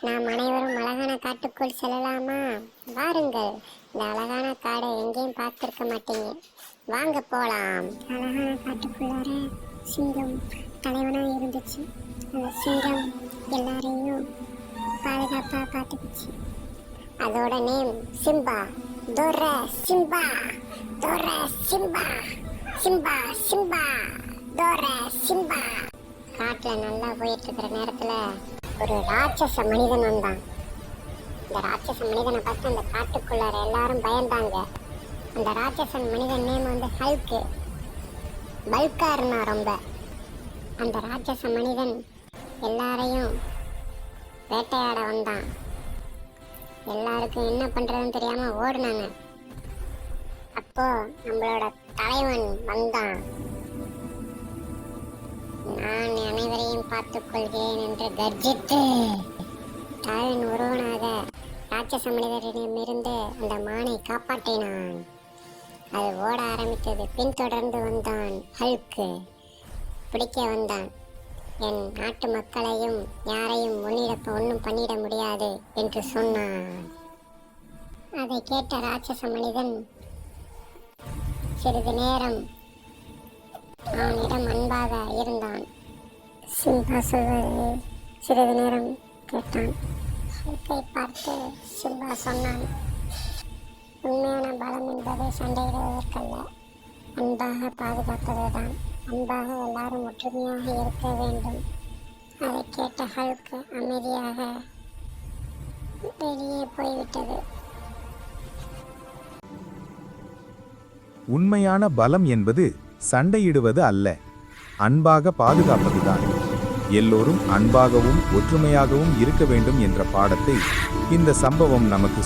நாம் அனைவரும் அழகான காட்டுக்குள் செல்லலாமா? வாருங்கள். இந்த அழகான காடை எங்கேயும் பார்த்திருக்க மாட்டீங்க. வாங்க போலாம். அழகான காட்டுக்குள்ளார சிங்கம் தலைவனா இருந்துச்சு. அந்த சிங்கம் எல்லாரையும் பாதுகாப்பா பார்த்துக்குச்சு. அதோட நேம் சிம்பா. தோர சிம்பா, தோர சிம்பா, சிம்பா சிம்பா, தோர சிம்பா. காட்டுல நல்லா போயிட்டு இருக்கிற நேரத்துல ஒரு ராட்சச மனிதன் வந்தான். இந்த ராட்சச மனிதனை பார்த்து அந்த காட்டுக்குள்ளார எல்லாரும் பயந்தாங்க. அந்த ராட்சசன் மனிதன் நேம் வந்து ஹல்கு. பல்கா இருந்தான் ரொம்ப. அந்த ராட்சச மனிதன் எல்லாரையும் வேட்டையாட வந்தான். எல்லாருக்கும் என்ன பண்றதுன்னு தெரியாம ஓடுனாங்க. அப்போ நம்மளோட தலைவன் வந்தான். நான் அனைவரையும் பார்த்துக் கொள்கிறேன் என்று கர்ஜித்து தாயின் ஒருவனாக ராட்சச மனிதரிடமிருந்து அந்த மானை காப்பாற்றினான். அது ஓட ஆரம்பித்தது. பின்தொடர்ந்து வந்தான் ஹல்கு. பிடிக்க வந்தான். என் நாட்டு மக்களையும் யாரையும் ஒன்றும் பண்ணிட முடியாது என்று சொன்னான். அதை கேட்ட ராட்சச மனிதன் சிறிது நேரம் அவனிடம் அன்பாக இருந்தான். சிம்பா சொல்வதை சிறிது நேரம் கேட்டான். ஹல்கை பார்த்து சிம்பா சொன்னான், உண்மையான பலம் என்பது சண்டையிடுவதற்கல்ல, அன்பாக பாதுகாப்பதுதான். அன்பாக எல்லாரும் ஒற்றுமையாக இருக்க வேண்டும். அதை கேட்ட ஹல்க் அமைதியாக வெளியே போய்விட்டது. உண்மையான பலம் என்பது சண்டையிடுவது அல்ல, அன்பாக பாதுகாப்பதுதான். எல்லோரும் அன்பாகவும் ஒற்றுமையாகவும் இருக்க வேண்டும் என்ற பாடத்தை இந்த சம்பவம் நமக்கு